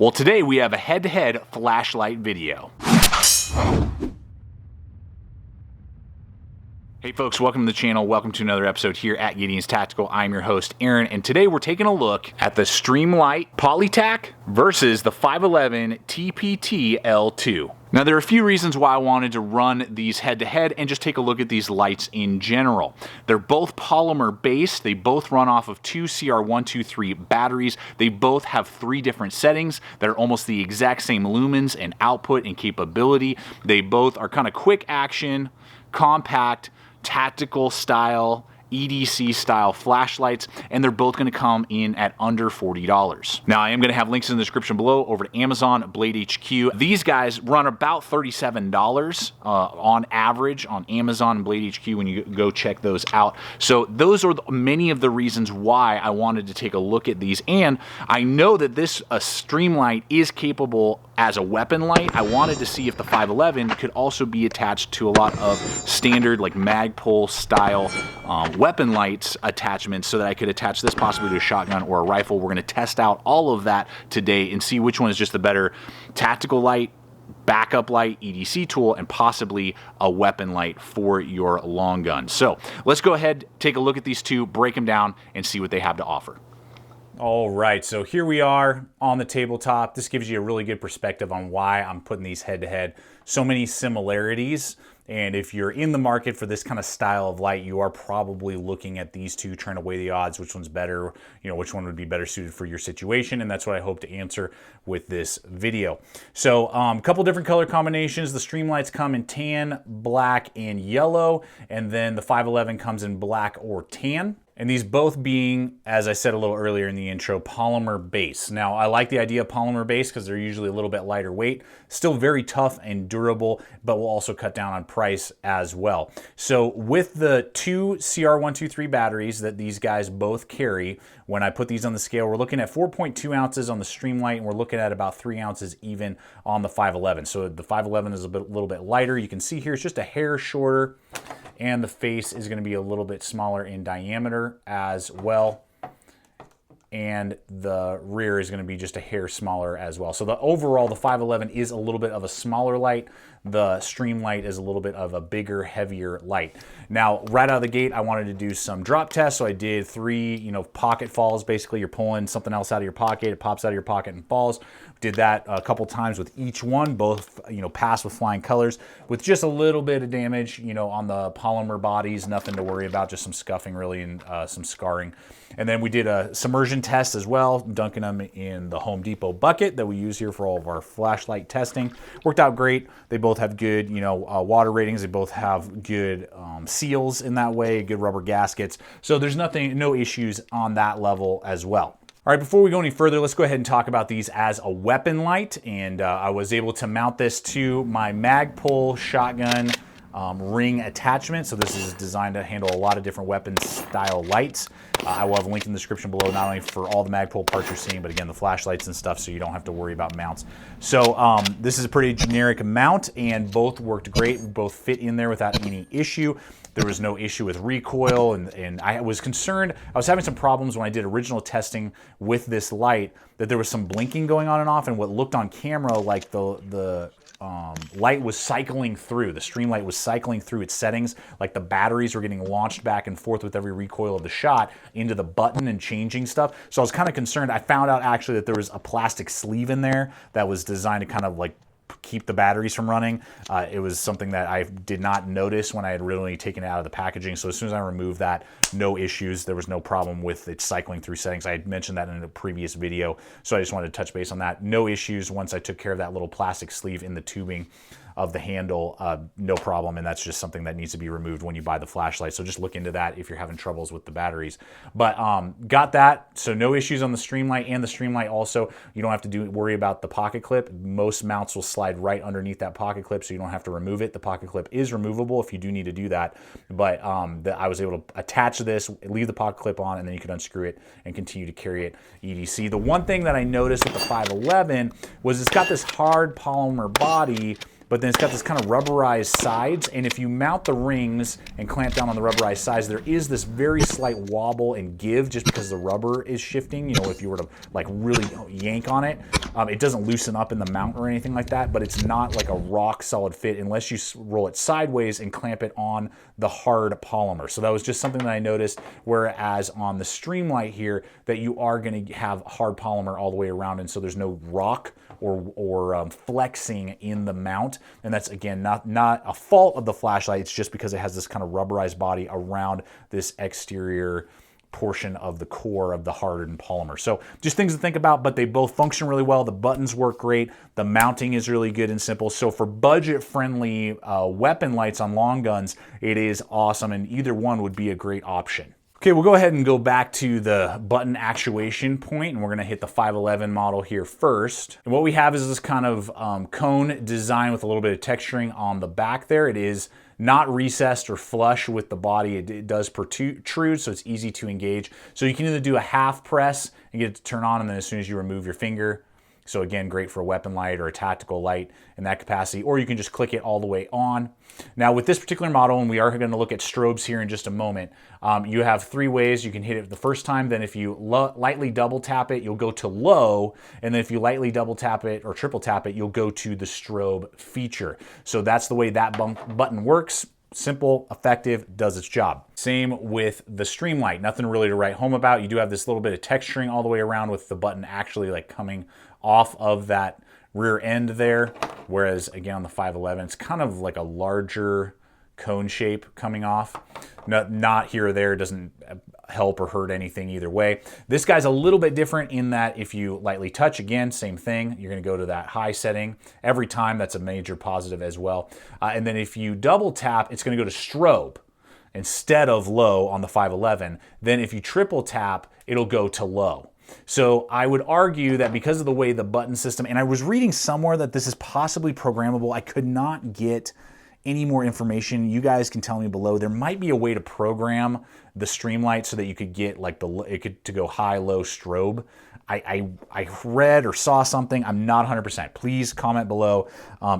Well, today we have a head-to-head flashlight video. Hey folks, welcome to the channel. Welcome to another episode here at Gideon's Tactical. I'm your host, Aaron, and today we're taking a look at the Streamlight Polytac versus the 511 TPT L2. Now, there are a few reasons why I wanted to run these head-to-head and just take a look at these lights in general. They're both polymer-based. They both run off of two CR123 batteries. They both have 3 different settings that are almost the exact same lumens and output and capability. They both are kind of quick action, compact, tactical style, EDC style flashlights, and they're both going to come in at under $40. Now, I am going to have links in the description below over to Amazon, Blade HQ. These guys run about $37 on average on Amazon and Blade HQ when you go check those out. So those are many of the reasons why I wanted to take a look at these, and I know that this Streamlight is capable as a weapon light. I wanted to see if the 511 could also be attached to a lot of standard like Magpul style weapon lights attachments so that I could attach this possibly to a shotgun or a rifle. We're going to test out all of that today and see which one is just the better tactical light, backup light, EDC tool, and possibly a weapon light for your long gun. So let's go ahead, take a look at these two, break them down, and see what they have to offer. All right, so here we are on the tabletop. This gives you a really good perspective on why I'm putting these head-to-head. So many similarities, and if you're in the market for this kind of style of light, you are probably looking at these two, trying to weigh the odds, which one's better, which one would be better suited for your situation, and that's what I hope to answer with this video. So a couple different color combinations. The Streamlights come in tan, black, and yellow, and then the 511 comes in black or tan. And these both being, as I said a little earlier in the intro, polymer base. Now, I like the idea of polymer base because they're usually a little bit lighter weight, still very tough and durable, but will also cut down on price as well. So with the 2 CR123 batteries that these guys both carry, when I put these on the scale, we're looking at 4.2 ounces on the Streamlight, and we're looking at about 3 ounces even on the 511. So the 511 is a little bit lighter. You can see here it's just a hair shorter, and the face is going to be a little bit smaller in diameter as well. And the rear is going to be just a hair smaller as well. So the overall, the 511 is a little bit of a smaller light. The Streamlight is a little bit of a bigger, heavier light. Now, right out of the gate, I wanted to do some drop tests. So I did 3, pocket falls. Basically, you're pulling something else out of your pocket. It pops out of your pocket and falls. Did that a couple times with each one. Both, passed with flying colors with just a little bit of damage, on the polymer bodies. Nothing to worry about, just some scuffing really and some scarring. And then we did a submersion test as well, dunking them in the Home Depot bucket that we use here for all of our flashlight testing. Worked out great. They both have good, water ratings. They both have good seals in that way, good rubber gaskets. So there's no issues on that level as well. All right, before we go any further, let's go ahead and talk about these as a weapon light. And I was able to mount this to my Magpul shotgun ring attachment. So this is designed to handle a lot of different weapon style lights. I will have a link in the description below, not only for all the Magpul parts you're seeing, but again, the flashlights and stuff, so you don't have to worry about mounts. So this is a pretty generic mount, and both worked great. Both fit in there without any issue. There was no issue with recoil, and I was concerned. I was having some problems when I did original testing with this light, that there was some blinking going on and off, and what looked on camera like the light was cycling through. The Streamlight was cycling through its settings, like the batteries were getting launched back and forth with every recoil of the shot into the button and changing stuff. So I was kind of concerned. I found out actually that there was a plastic sleeve in there that was designed to kind of like keep the batteries from running. It was something that I did not notice when I had originally taken it out of the packaging. So as soon as I removed that, no issues. There was no problem with it cycling through settings. I had mentioned that in a previous video, so I just wanted to touch base on that. No issues once I took care of that little plastic sleeve in the tubing of the handle, no problem, and that's just something that needs to be removed when you buy the flashlight. So just look into that if you're having troubles with the batteries. But got that, so no issues on the Streamlight. And the Streamlight also, you don't have to worry about the pocket clip. Most mounts will slide right underneath that pocket clip, so you don't have to remove it. The pocket clip is removable if you do need to do that, but I was able to attach this, leave the pocket clip on, and then you can unscrew it and continue to carry it EDC. The one thing that I noticed with the 511 was it's got this hard polymer body, but then it's got this kind of rubberized sides, and if you mount the rings and clamp down on the rubberized sides, there is this very slight wobble and give just because the rubber is shifting. You know, if you were to like really yank on it, it doesn't loosen up in the mount or anything like that, but it's not like a rock solid fit unless you roll it sideways and clamp it on the hard polymer. So that was just something that I noticed, whereas on the Streamlight here, that you are going to have hard polymer all the way around, and so there's no rock or flexing in the mount. And that's, again, not a fault of the flashlight. It's just because it has this kind of rubberized body around this exterior portion of the core of the hardened polymer. So just things to think about, but they both function really well. The buttons work great. The mounting is really good and simple. So for budget-friendly weapon lights on long guns, it is awesome, and either one would be a great option. Okay, we'll go ahead and go back to the button actuation point, and we're gonna hit the 511 model here first. And what we have is this kind of cone design with a little bit of texturing on the back there. It is not recessed or flush with the body. It does protrude, so it's easy to engage. So you can either do a half press and get it to turn on, and then as soon as you remove your finger, so again, great for a weapon light or a tactical light in that capacity, or you can just click it all the way on. Now with this particular model, and we are going to look at strobes here in just a moment, you have three ways you can hit it the first time. Then if you lightly double tap it, you'll go to low, and then if you lightly double tap it or triple tap it, you'll go to the strobe feature. So that's the way that button works. Simple, effective, does its job. Same with the Streamlight. Nothing really to write home about. You do have this little bit of texturing all the way around with the button actually like coming off of that rear end there. Whereas again on the 511, it's kind of like a larger cone shape coming off. Not here or there, doesn't help or hurt anything either way. This guy's a little bit different in that if you lightly touch, again, same thing, you're gonna go to that high setting every time. That's a major positive as well. And then if you double tap, it's gonna go to strobe instead of low on the 511. Then if you triple tap, it'll go to low. So I would argue that because of the way the button system, and I was reading somewhere that this is possibly programmable, I could not get any more information. You guys can tell me below. There might be a way to program the Streamlight so that you could get like to go high, low strobe. I read or saw something. I'm not 100%. Please comment below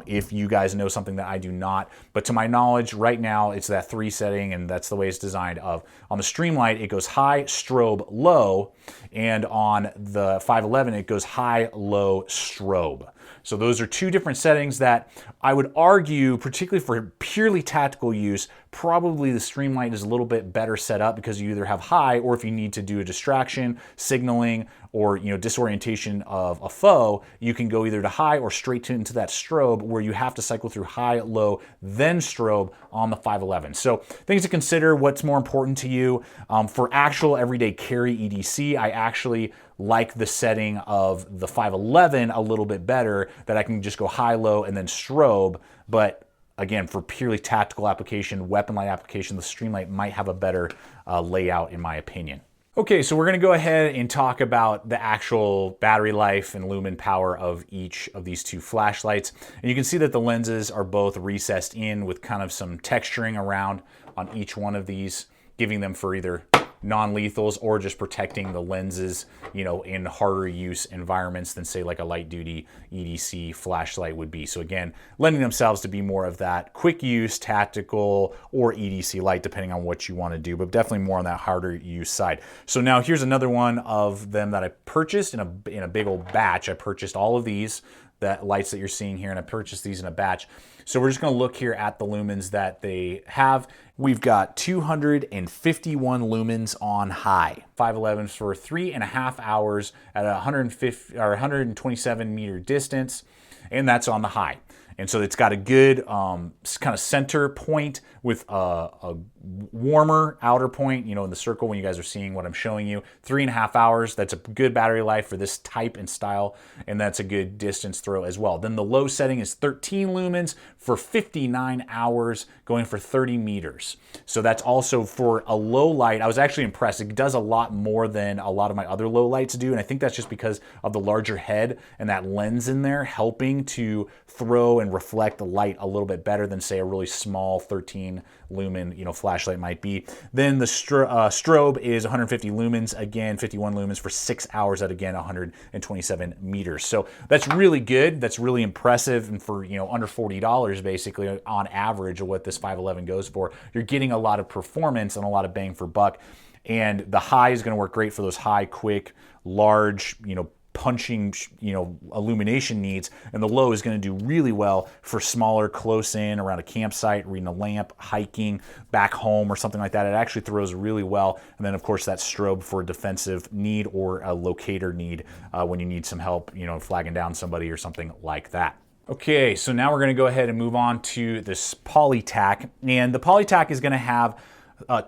if you guys know something that I do not. But to my knowledge, right now it's that 3 setting, and that's the way it's designed. On the Streamlight, it goes high, strobe, low, and on the 511, it goes high, low, strobe. So those are 2 different settings that I would argue, particularly for purely tactical use, probably the Streamlight is a little bit better set up because you either have high, or if you need to do a distraction, signaling, or disorientation of a foe, you can go either to high or straight into that strobe, where you have to cycle through high, low, then strobe on the 511. So things to consider. What's more important to you? For actual everyday carry EDC, I actually like the setting of the 511 a little bit better, that I can just go high, low, and then strobe. But again, for purely tactical application, weapon light application, the Streamlight might have a better layout in my opinion. Okay, so we're gonna go ahead and talk about the actual battery life and lumen power of each of these 2 flashlights. And you can see that the lenses are both recessed in with kind of some texturing around on each one of these, giving them for either non-lethals or just protecting the lenses, in harder use environments than say like a light duty EDC flashlight would be. So again, lending themselves to be more of that quick use, tactical, or EDC light, depending on what you want to do, but definitely more on that harder use side. So now here's another one of them that I purchased in a big old batch. I purchased all of these, that lights that you're seeing here, and I purchased these in a batch. So we're just gonna look here at the lumens that they have. We've got 251 lumens on high. 511s for 3.5 hours at 127 meter distance, and that's on the high. And so it's got a good kind of center point with a warmer outer point, in the circle when you guys are seeing what I'm showing you. 3.5 hours, that's a good battery life for this type and style, and that's a good distance throw as well. Then the low setting is 13 lumens for 59 hours, going for 30 meters. So that's also for a low light. I was actually impressed. It does a lot more than a lot of my other low lights do, and I think that's just because of the larger head and that lens in there helping to throw and can reflect the light a little bit better than, say, a really small 13 lumen, flashlight might be. Then the strobe is 150 lumens, again, 51 lumens for 6 hours at, again, 127 meters. So that's really good. That's really impressive. And for, under $40 basically on average of what this 511 goes for, you're getting a lot of performance and a lot of bang for buck. And the high is going to work great for those high, quick, large, punching, illumination needs, and the low is going to do really well for smaller, close in, around a campsite, reading a lamp, hiking, back home, or something like that. It actually throws really well. And then, of course, that strobe for a defensive need or a locator need when you need some help, flagging down somebody or something like that. Okay, so now we're going to go ahead and move on to this PolyTac, and the PolyTac is going to have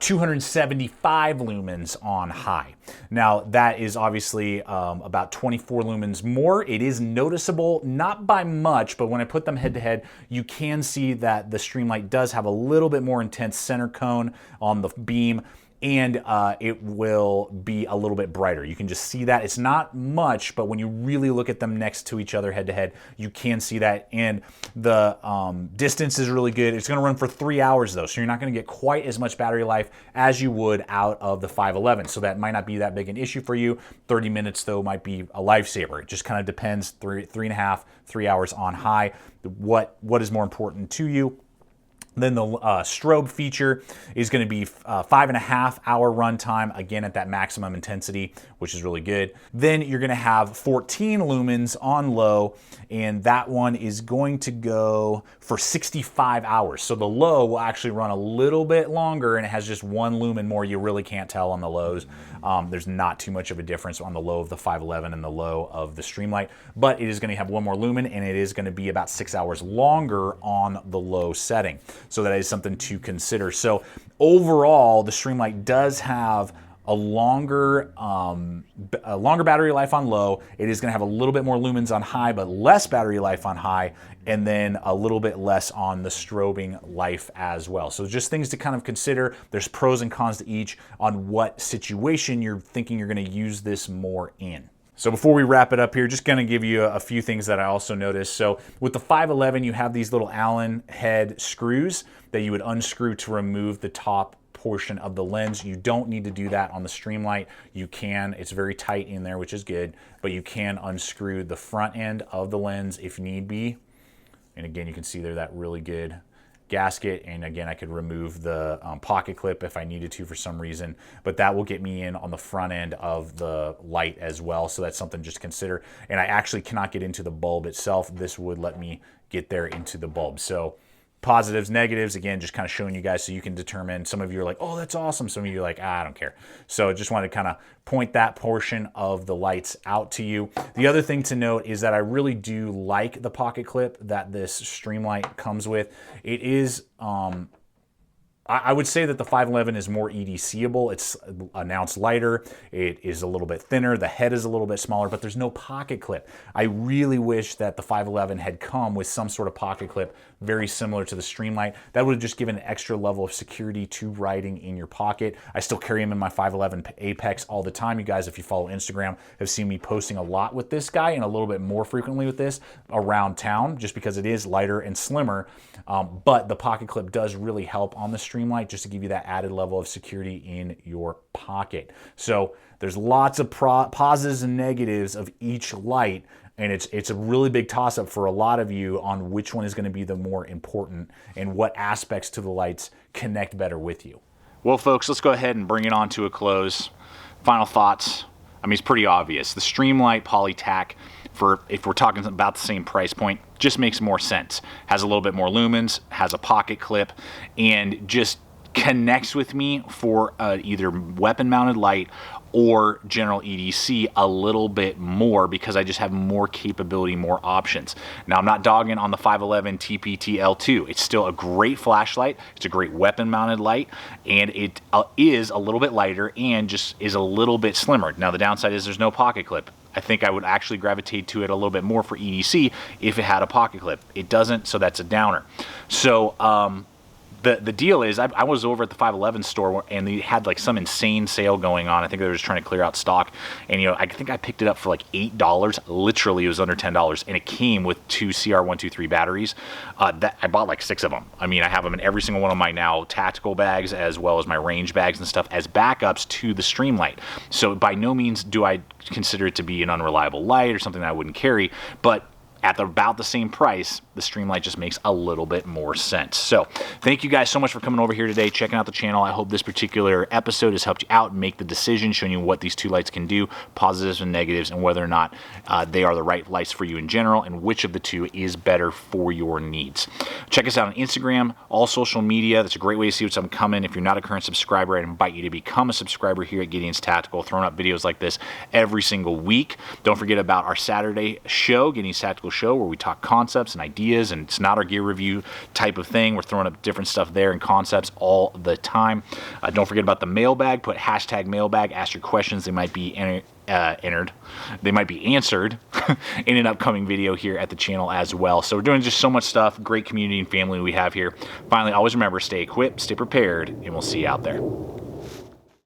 275 lumens on high. Now that is obviously about 24 lumens more. It is noticeable, not by much, but when I put them head to head, you can see that the Streamlight does have a little bit more intense center cone on the beam, and it will be a little bit brighter. You can just see that. It's not much, but when you really look at them next to each other head to head, you can see that. And the distance is really good. It's gonna run for 3 hours though, so you're not gonna get quite as much battery life as you would out of the 511. So that might not be that big an issue for you. 30 minutes though might be a lifesaver. It just kind of depends, 3 hours on high. What is more important to you? Then the strobe feature is going to be 5.5 hour runtime, again at that maximum intensity, which is really good. Then you're going to have 14 lumens on low, and that one is going to go for 65 hours. So the low will actually run a little bit longer, and it has just 1 lumen more. You really can't tell on the lows. There's not too much of a difference on the low of the 511 and the low of the Streamlight, but it is going to have 1 more lumen, and it is going to be about 6 hours longer on the low setting. So that is something to consider. So overall, the Streamlight does have a longer battery life on low. It is going to have a little bit more lumens on high, but less battery life on high, and then a little bit less on the strobing life as well. So just things to kind of consider. There's pros and cons to each on what situation you're thinking you're going to use this more in. So before we wrap it up here, just going to give you a few things that I also noticed. So with the 511, you have these little Allen head screws that you would unscrew to remove the top portion of the lens. You don't need to do that on the Streamlight. You can, it's very tight in there, which is good, but you can unscrew the front end of the lens if need be. And again, you can see there that really good gasket, and again I could remove the pocket clip if I needed to for some reason, but that will get me in on the front end of the light as well, so that's something just to consider. And I actually cannot get into the bulb itself. This would let me get there into the bulb. So positives, negatives, again, just kind of showing you guys so you can determine. Some of you are like, oh, that's awesome. Some of you are like, I don't care. So just wanted to kind of point that portion of the lights out to you. The other thing to note is that I really do like the pocket clip that this Streamlight comes with. It is, I would say that the 511 is more EDCable. It's an ounce lighter. It is a little bit thinner. The head is a little bit smaller, but there's no pocket clip. I really wish that the 511 had come with some sort of pocket clip very similar to the Streamlight. That would have just given an extra level of security to writing in your pocket. I still carry them in my 511 Apex all the time. You guys, if you follow Instagram, have seen me posting a lot with this guy and a little bit more frequently with this around town, just because it is lighter and slimmer. But the pocket clip does really help on the Streamlight, just to give you that added level of security in your pocket. So there's lots of positives and negatives of each light, and it's a really big toss-up for a lot of you on which one is going to be the more important and what aspects to the lights connect better with you. Well, folks, let's go ahead and bring it on to a close. Final thoughts. I mean, it's pretty obvious. The Streamlight PolyTac, if we're talking about the same price point, just makes more sense. Has a little bit more lumens, has a pocket clip, and just connects with me for either weapon mounted light or general EDC a little bit more, because I just have more capability, more options. Now, I'm not dogging on the 511 TPT-L2. It's still a great flashlight. It's a great weapon mounted light, and it is a little bit lighter and just is a little bit slimmer. Now, the downside is there's no pocket clip. I think I would actually gravitate to it a little bit more for EDC if it had a pocket clip. It doesn't, so that's a downer. So The deal is, I was over at the 511 store and they had like some insane sale going on. I think they were just trying to clear out stock. And, you know, I think I picked it up for like $8. Literally, it was under $10. And it came with 2 CR123 batteries. That I bought like 6 of them. I mean, I have them in every single one of my now tactical bags, as well as my range bags and stuff, as backups to the Streamlight. So by no means do I consider it to be an unreliable light or something that I wouldn't carry. But at about the same price, the Streamlight just makes a little bit more sense. So thank you guys so much for coming over here today, checking out the channel. I hope this particular episode has helped you out and make the decision, showing you what these 2 lights can do, positives and negatives, and whether or not they are the right lights for you in general, and which of the 2 is better for your needs. Check us out on Instagram, all social media. That's a great way to see what's coming. If you're not a current subscriber, I invite you to become a subscriber here at Gideon's Tactical, throwing up videos like this every single week. Don't forget about our Saturday show, Gideon's Tactical Show, where we talk concepts and ideas, and it's not our gear review type of thing. We're throwing up different stuff there and concepts all the time. Don't forget about the mailbag. Put hashtag mailbag. Ask your questions. They might be they might be answered in an upcoming video here at the channel as well. So we're doing just so much stuff. Great community and family we have here. Finally, always remember, stay equipped, stay prepared, and we'll see you out there.